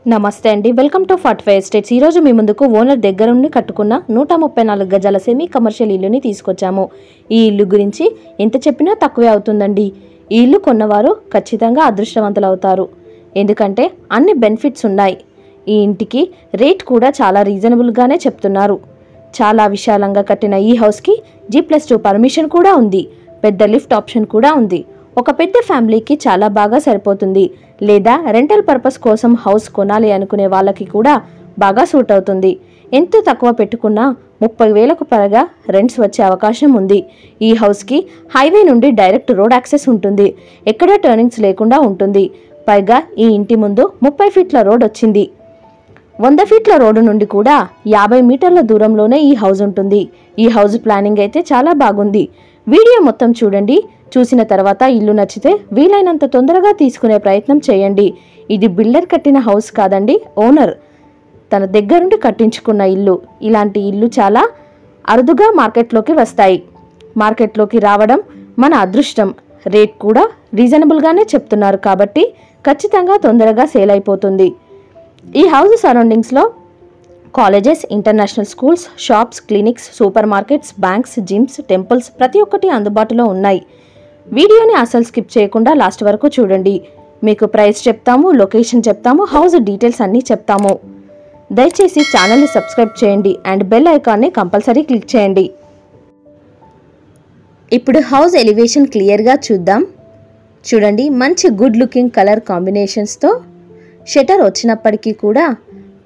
నమస్తే అండి, welcome to fortify estates. ఈరోజు మీ ముందుకు ఓనర్ దగ్గర నుండి కట్టుకున్న 134 గజాల సెమీ కమర్షియల్ ఇల్లుని తీసుకొచ్చాము. ఈ ఇల్లు గురించి ఎంత చెప్పినా తక్కువే అవుతుందండి. ఈ ఇల్లు కొన్నవారు ఖచ్చితంగా అదృష్టవంతులవుతారు. ఎందుకంటే అన్ని బెనిఫిట్స్ ఉన్నాయి. ఈ ఇంటికి రేట్ కూడా చాలా రీజనబుల్గానే చెప్తున్నారు. చాలా విశాలంగా కట్టిన ఈ హౌస్కి G+2 పర్మిషన్ కూడా ఉంది. పెద్ద లిఫ్ట్ ఆప్షన్ కూడా ఉంది. ఒక పెద్ద ఫ్యామిలీకి చాలా బాగా సరిపోతుంది. లేదా రెంటల్ పర్పస్ కోసం హౌస్ కొనాలి అనుకునే వాళ్ళకి కూడా బాగా సూట్ అవుతుంది. ఎంత తక్కువ పెట్టుకున్నా 30,000కు పైగా రెంట్స్ వచ్చే అవకాశం ఉంది. ఈ హౌస్కి హైవే నుండి డైరెక్ట్ రోడ్ యాక్సెస్ ఉంటుంది. ఎక్కడ టర్నింగ్స్ లేకుండా ఉంటుంది. పైగా ఈ ఇంటి ముందు 30 ఫీట్ల రోడ్ వచ్చింది. 100 ఫీట్ల రోడ్డు నుండి కూడా 50 మీటర్ల దూరంలోనే ఈ హౌస్ ఉంటుంది. ఈ హౌస్ ప్లానింగ్ అయితే చాలా బాగుంది. వీడియో మొత్తం చూడండి. చూసిన తర్వాత ఇల్లు నచ్చితే వీలైనంత తొందరగా తీసుకునే ప్రయత్నం చేయండి. ఇది బిల్డర్ కట్టిన హౌస్ కాదండి, ఓనర్ తన దగ్గరుండి కట్టించుకున్న ఇల్లు. ఇలాంటి ఇల్లు చాలా అరుదుగా మార్కెట్లోకి వస్తాయి. మార్కెట్లోకి రావడం మన అదృష్టం. రేట్ కూడా రీజనబుల్గానే చెప్తున్నారు కాబట్టి ఖచ్చితంగా తొందరగా సేల్ అయిపోతుంది. ఈ హౌస్ సరౌండింగ్స్లో colleges, international schools, shops, clinics, supermarkets, banks, gyms, temples ప్రతి ఒక్కటి అందుబాటులో ఉన్నాయి. వీడియోని అసలు స్కిప్ చేయకుండా లాస్ట్ వరకు చూడండి. మీకు ప్రైస్ చెప్తాము, లొకేషన్ చెప్తాము, హౌస్ డీటెయిల్స్ అన్నీ చెప్తాము. దయచేసి ఛానల్ని సబ్స్క్రైబ్ చేయండి అండ్ బెల్ ఐకాన్ని కంపల్సరీ క్లిక్ చేయండి. ఇప్పుడు హౌస్ ఎలివేషన్ క్లియర్గా చూద్దాం. చూడండి, మంచి గుడ్ లుకింగ్ కలర్ కాంబినేషన్స్తో షట్టర్ వచ్చినప్పటికీ కూడా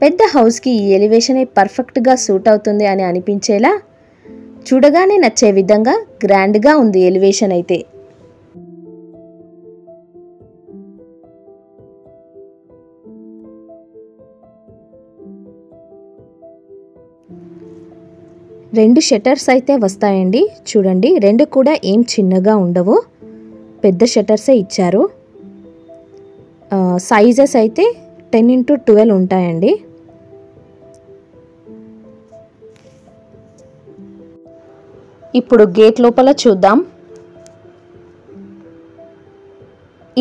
పెద్ద హౌస్కి ఈ ఎలివేషనే పర్ఫెక్ట్గా సూట్ అవుతుంది అని అనిపించేలా చూడగానే నచ్చే విధంగా గ్రాండ్గా ఉంది ఎలివేషన్ అయితే. రెండు షట్టర్స్ అయితే వస్తాయండి. చూడండి, రెండు కూడా ఏం చిన్నగా ఉండవు, పెద్ద షట్టర్సే ఇచ్చారు. సైజెస్ అయితే 10x12 ఉంటాయండి. ఇప్పుడు గేట్ లోపల చూద్దాం.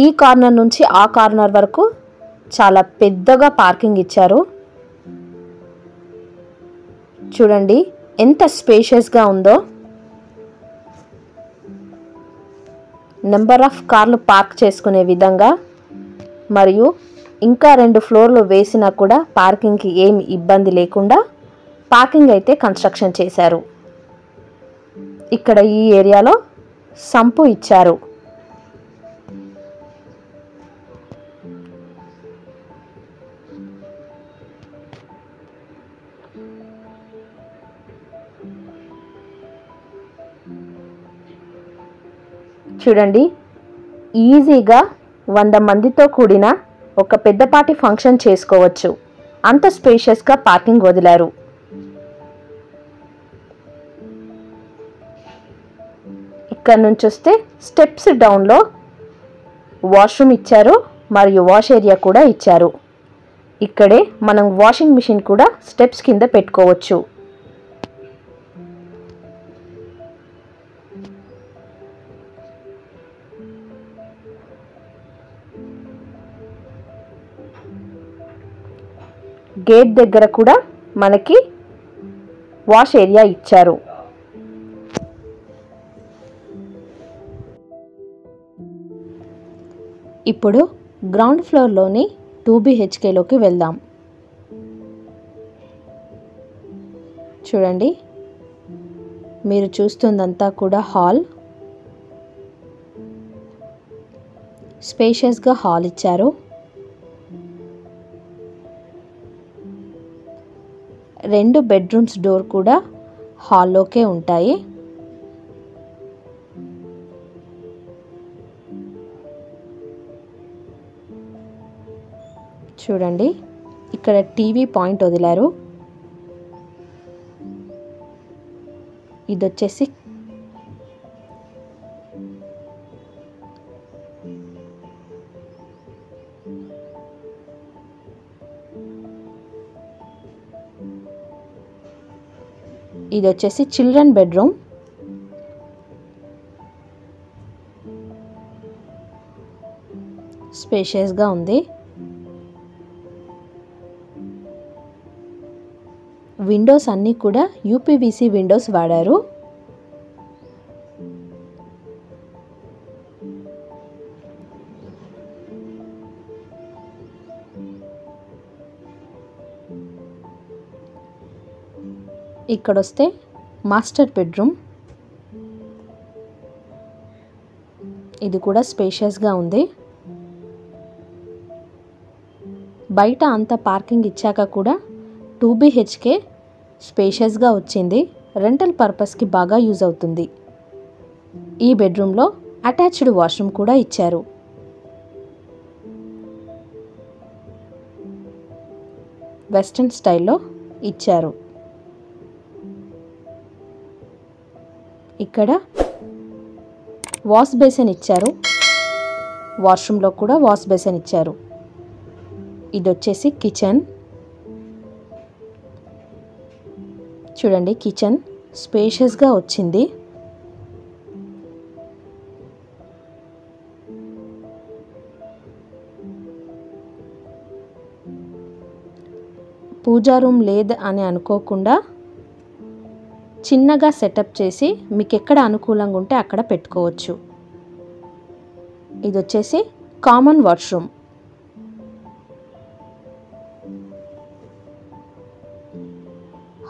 ఈ కార్నర్ నుంచి ఆ కార్నర్ వరకు చాలా పెద్దగా పార్కింగ్ ఇచ్చారు. చూడండి ఎంత స్పేషియస్గా ఉందో. నెంబర్ ఆఫ్ కార్లు పార్క్ చేసుకునే విధంగా మరియు ఇంకా 2 ఫ్లోర్లు వేసినా కూడా పార్కింగ్కి ఏమి ఇబ్బంది లేకుండా పార్కింగ్ అయితే కన్స్ట్రక్షన్ చేశారు. ఇక్కడ ఈ ఏరియాలో సంపు ఇచ్చారు. చూడండి, ఈజీగా 100 మందితో కూడిన ఒక పెద్దపాటి ఫంక్షన్ చేసుకోవచ్చు. అంత స్పేషియస్గా పార్కింగ్ వదిలారు. ఇక్కడ నుంచి వస్తే స్టెప్స్ డౌన్లో వాష్రూమ్ ఇచ్చారు మరియు వాష్ ఏరియా కూడా ఇచ్చారు. ఇక్కడే మనం వాషింగ్ మిషన్ కూడా స్టెప్స్ కింద పెట్టుకోవచ్చు. గేట్ దగ్గర కూడా మనకి వాష్ ఏరియా ఇచ్చారు. ఇప్పుడు గ్రౌండ్ ఫ్లోర్లోని 2 BHKలోకి వెళ్దాం. చూడండి, మీరు చూస్తుందంతా కూడా హాల్. స్పేషియస్గా హాల్ ఇచ్చారు. రెండు బెడ్రూమ్స్ డోర్ కూడా హాల్లోకే ఉంటాయి. చూడండి, ఇక్కడ టీవీ పాయింట్ వదిలారు. ఇది వచ్చేసి చిల్డ్రన్ బెడ్రూమ్. స్పేషియస్గా ఉంది. విండోస్ అన్నీ కూడా యూపీవీసీ విండోస్ వాడారు. ఇక్కడొస్తే మాస్టర్ బెడ్రూమ్. ఇది కూడా స్పేషియస్గా ఉంది. బయట అంత పార్కింగ్ ఇచ్చాక కూడా 2 BHK స్పేషియస్గా వచ్చింది. రెంటల్ పర్పస్కి బాగా యూజ్ అవుతుంది. ఈ బెడ్రూమ్లో అటాచ్డ్ వాష్రూమ్ కూడా ఇచ్చారు. వెస్టర్న్ స్టైల్లో ఇచ్చారు. ఇక్కడ వాష్ బేసిన్ ఇచ్చారు. వాష్రూమ్లో కూడా వాష్ బేసిన్ ఇచ్చారు. ఇది వచ్చేసి కిచెన్. చూడండి, కిచెన్ స్పేషియస్గా వచ్చింది. పూజా రూమ్ లేదు అని అనుకోకుండా చిన్నగా సెటప్ చేసి మీకు ఎక్కడ అనుకూలంగా ఉంటే అక్కడ పెట్టుకోవచ్చు. ఇది వచ్చేసి కామన్ వాష్రూమ్.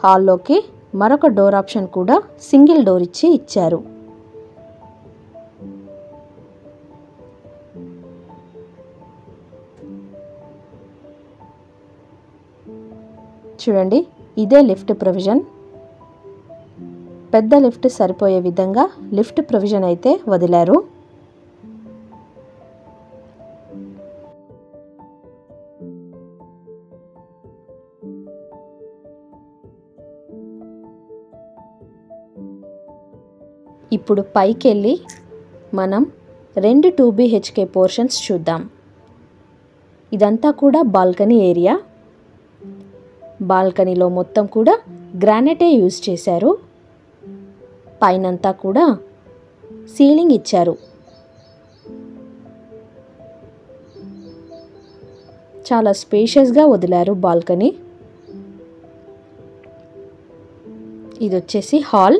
హాల్లోకి మరొక డోర్ ఆప్షన్ కూడా సింగిల్ డోర్ ఇచ్చారు. చూడండి, ఇదే లిఫ్ట్ ప్రొవిజన్. పెద్ద లిఫ్ట్ సరిపోయే విధంగా లిఫ్ట్ ప్రొవిజన్ అయితే వదిలారు. ఇప్పుడు పైకి వెళ్ళి మనం 2 2 BHK పోర్షన్స్ చూద్దాం. ఇదంతా కూడా బాల్కనీ ఏరియా. బాల్కనీలో మొత్తం కూడా గ్రానైటే యూజ్ చేశారు. పైనంతా కూడా సీలింగ్ ఇచ్చారు. చాలా స్పేషియస్గా వదిలారు బాల్కనీ. ఇది వచ్చేసి హాల్.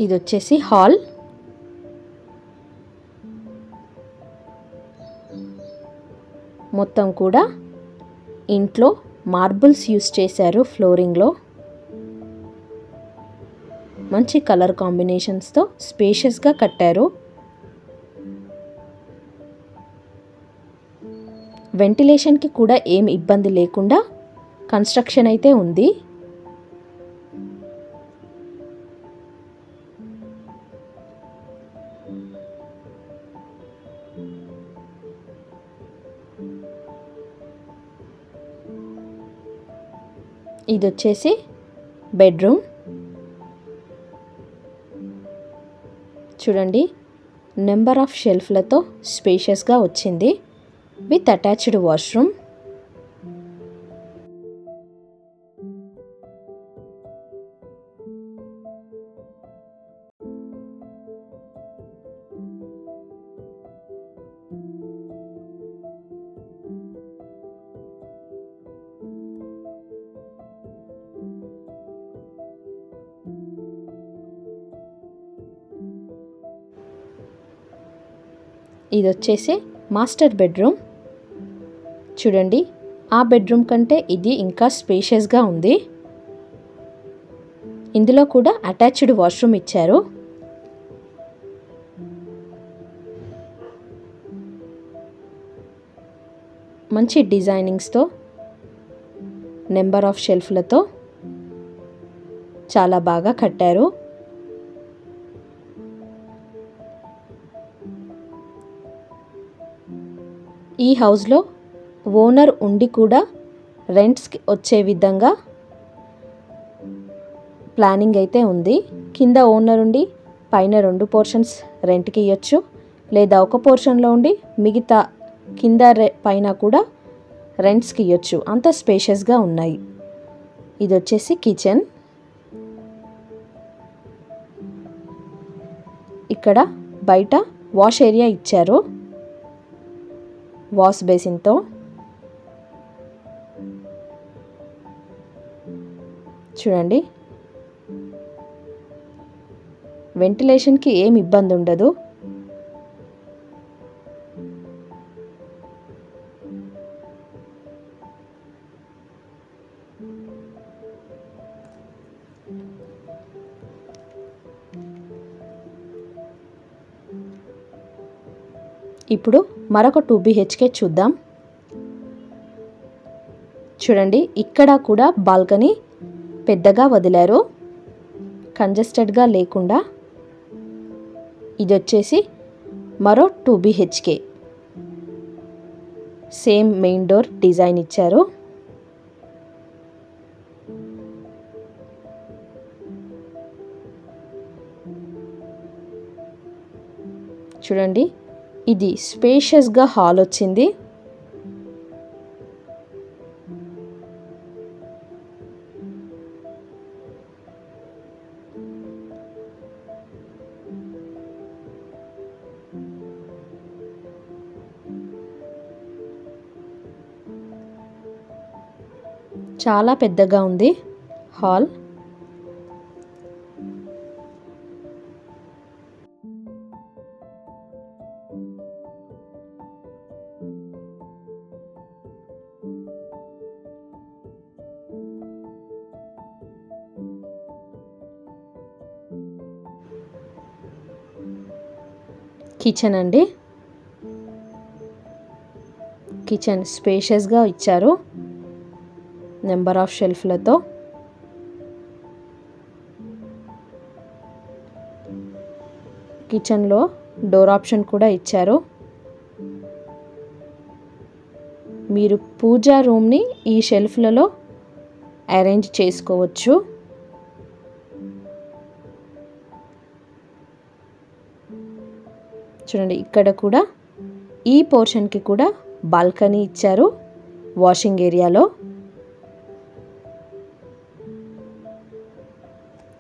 ఇది వచ్చేసి హాల్. మొత్తం కూడా ఇంట్లో మార్బుల్స్ యూస్ చేశారు. ఫ్లోరింగ్లో మంచి కలర్ కాంబినేషన్స్తో స్పేషియస్గా కట్టారు. వెంటిలేషన్కి కూడా ఏం ఇబ్బంది లేకుండా కన్స్ట్రక్షన్ అయితే ఉంది. ఇది వచ్చేసి బెడ్రూమ్. చూడండి, నెంబర్ ఆఫ్ షెల్ఫ్లతో స్పేషియస్గా వచ్చింది విత్ అటాచ్డ్ వాష్రూమ్. ఇది వచ్చేసి మాస్టర్ బెడ్రూమ్. చూడండి, ఆ బెడ్రూమ్ కంటే ఇది ఇంకా స్పేషియస్గా ఉంది. ఇందులో కూడా అటాచ్డ్ వాష్రూమ్ ఇచ్చారు. మంచి డిజైనింగ్స్తో నెంబర్ ఆఫ్ షెల్ఫ్లతో చాలా బాగా కట్టారు. ఈ హౌస్లో ఓనర్ ఉండి కూడా రెంట్స్కి వచ్చే విధంగా ప్లానింగ్ అయితే ఉంది. కింద ఓనర్ ఉండి పైన 2 పోర్షన్స్ రెంట్కి ఇవ్వచ్చు, లేదా ఒక పోర్షన్లో ఉండి మిగతా కింద పైన కూడా రెంట్స్కి ఇవ్వచ్చు. అంత స్పేషియస్గా ఉన్నాయి. ఇది వచ్చేసి కిచెన్. ఇక్కడ బయట వాష్ ఏరియా ఇచ్చారు వాష్ బేసిన్తో. చూడండి, వెంటిలేషన్కి ఏం ఇబ్బంది ఉండదు. ఇప్పుడు మరొక 2 BHK చూద్దాం. చూడండి, ఇక్కడ కూడా బాల్కనీ పెద్దగా వదిలారు, కంజెస్టెడ్గా లేకుండా. ఇది వచ్చేసి మరో 2 BHK. Same main door design ఇచ్చారు. చూడండి, ఇది స్పేషియస్గా హాల్ వచ్చింది. చాలా పెద్దగా ఉంది హాల్. కిచెన్ అండి. కిచెన్ స్పేషియస్గా ఇచ్చారు, నెంబర్ ఆఫ్ షెల్ఫ్లతో. కిచెన్లో డోర్ ఆప్షన్ కూడా ఇచ్చారు. మీరు పూజా రూమ్ని ఈ షెల్ఫ్లలో అరేంజ్ చేసుకోవచ్చు. చూడండి, ఇక్కడ కూడా ఈ పోర్షన్కి కూడా బాల్కనీ ఇచ్చారు వాషింగ్ ఏరియాలో.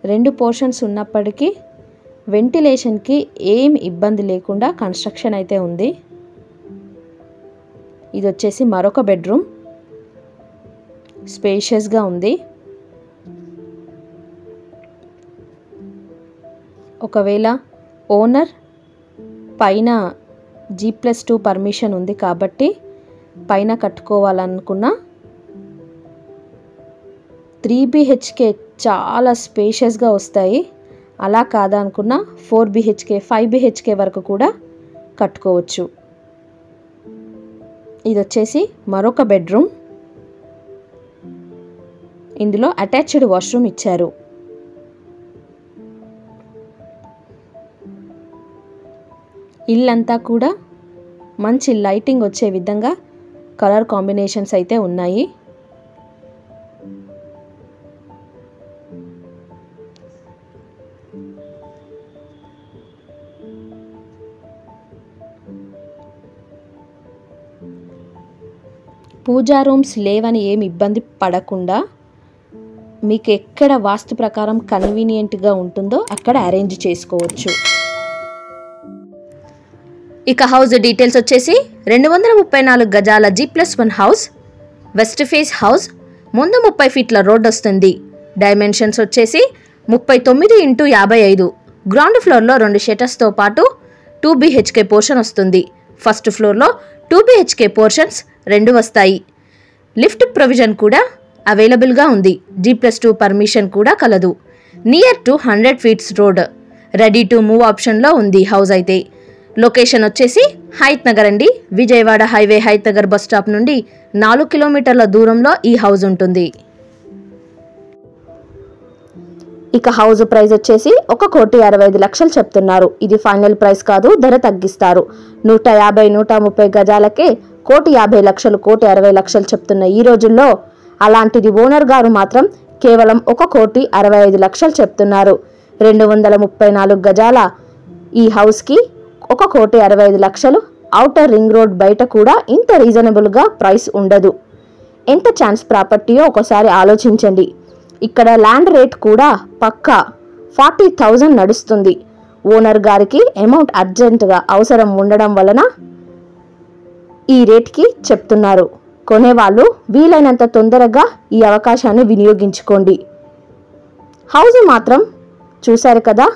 2 పోర్షన్స్ ఉన్నప్పటికీ వెంటిలేషన్కి ఏం ఇబ్బంది లేకుండా కన్స్ట్రక్షన్ అయితే ఉంది. ఇది వచ్చేసి మరొక బెడ్రూమ్, స్పేషియస్గా ఉంది. ఒకవేళ ఓనర్ పైన G+2 పర్మిషన్ ఉంది కాబట్టి పైన కట్టుకోవాలనుకున్న 3 BHK చాలా స్పేషియస్గా వస్తాయి. అలా కాదనుకున్న 4 BHK 5 BHK వరకు కూడా కట్టుకోవచ్చు. ఇది వచ్చేసి మరొక బెడ్రూమ్. ఇందులో అటాచ్డ్ వాష్రూమ్ ఇచ్చారు. ఇల్లంతా కూడా మంచి లైటింగ్ వచ్చే విధంగా కలర్ కాంబినేషన్స్ అయితే ఉన్నాయి. పూజా రూమ్స్ లేవని ఏమి ఇబ్బంది పడకుండా మీకు ఎక్కడ వాస్తు ప్రకారం కన్వీనియంట్గా ఉంటుందో అక్కడ అరేంజ్ చేసుకోవచ్చు. ఇక హౌస్ డీటెయిల్స్ వచ్చేసి 234 గజాల G+1 house, west face house, ముందు 30 ఫీట్ల రోడ్ వస్తుంది. డైమెన్షన్స్ వచ్చేసి 39x55. గ్రౌండ్ ఫ్లోర్లో 2 షెటర్స్తో పాటు 2 BHK పోర్షన్ వస్తుంది. ఫస్ట్ ఫ్లోర్లో 2 BHK పోర్షన్స్ 2 వస్తాయి. లిఫ్ట్ ప్రొవిజన్ కూడా అవైలబుల్గా ఉంది. G+2 పర్మిషన్ కూడా కలదు. Near to 100 feets road, ready to move ఆప్షన్లో ఉంది హౌస్ అయితే. లొకేషన్ వచ్చేసి హైత్ నగర్ అండి. Vijayawada highway Hayath Nagar bus stop నుండి 4 కిలోమీటర్ల దూరంలో ఈ హౌస్ ఉంటుంది. ఇక హౌస్ ప్రైస్ వచ్చేసి 1,65,00,000 చెప్తున్నారు. ఇది ఫైనల్ ప్రైస్ కాదు, ధర తగ్గిస్తారు. 150-130 గజాలకే 1,50,00,000 1,60,00,000 చెప్తున్న ఈ రోజుల్లో అలాంటిది ఓనర్ గారు మాత్రం కేవలం 1,65,00,000 చెప్తున్నారు. 234 గజాల ఈ హౌస్కి 1,65,00,000. ఔటర్ రింగ్ రోడ్ బయట కూడా ఇంత రీజనబుల్గా ప్రైస్ ఉండదు. ఎంత ఛాన్స్ ప్రాపర్టీయో ఒకసారి ఆలోచించండి. ఇక్కడ ల్యాండ్ రేట్ కూడా పక్కా 40,000 నడుస్తుంది. ఓనర్ గారికి అమౌంట్ అర్జెంటుగా అవసరం ఉండడం వలన ఈ రేట్కి చెప్తున్నారు. కొనేవాళ్ళు వీలైనంత తొందరగా ఈ అవకాశాన్ని వినియోగించుకోండి. హౌస్ మాత్రం చూశారు కదా,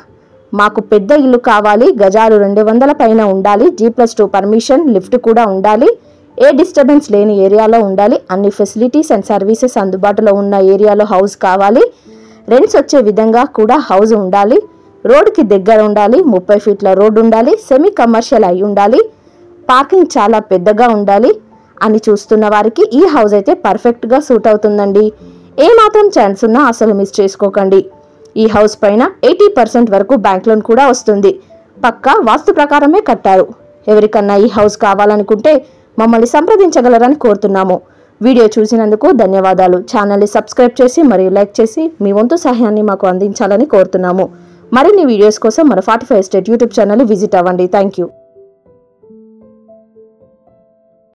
మాకు పెద్ద ఇల్లు కావాలి, గజాలు 200 పైన ఉండాలి, G+2 పర్మిషన్, లిఫ్ట్ కూడా ఉండాలి, ఏ డిస్టర్బెన్స్ లేని ఏరియాలో ఉండాలి, అన్ని ఫెసిలిటీస్ అండ్ సర్వీసెస్ అందుబాటులో ఉన్న ఏరియాలో హౌస్ కావాలి, రెంట్స్ వచ్చే విధంగా కూడా హౌస్ ఉండాలి, రోడ్కి దగ్గర ఉండాలి, 30 ఫీట్ల రోడ్ ఉండాలి, సెమీ కమర్షియల్ అయి ఉండాలి, పార్కింగ్ చాలా పెద్దగా ఉండాలి అని చూస్తున్న వారికి ఈ హౌస్ అయితే పర్ఫెక్ట్గా సూట్ అవుతుందండి. ఏమాత్రం ఛాన్స్ ఉన్నా అసలు మిస్ చేసుకోకండి. ఈ హౌస్ పైన 80% వరకు బ్యాంక్ లోన్ కూడా వస్తుంది. పక్కా వాస్తు ప్రకారమే కట్టారు. ఎవరికన్నా ఈ హౌస్ కావాలనుకుంటే మమ్మల్ని సంప్రదించగలరని కోరుతున్నాము. వీడియో చూసినందుకు ధన్యవాదాలు. ఛానల్ని సబ్స్క్రైబ్ చేసి మరియు లైక్ చేసి మీ వంతు సహాయాన్ని మాకు అందించాలని కోరుతున్నాము. మరిన్ని వీడియోస్ కోసం మన 45 Estate యూట్యూబ్ ఛానల్ని విజిట్ అవ్వండి. Thank you.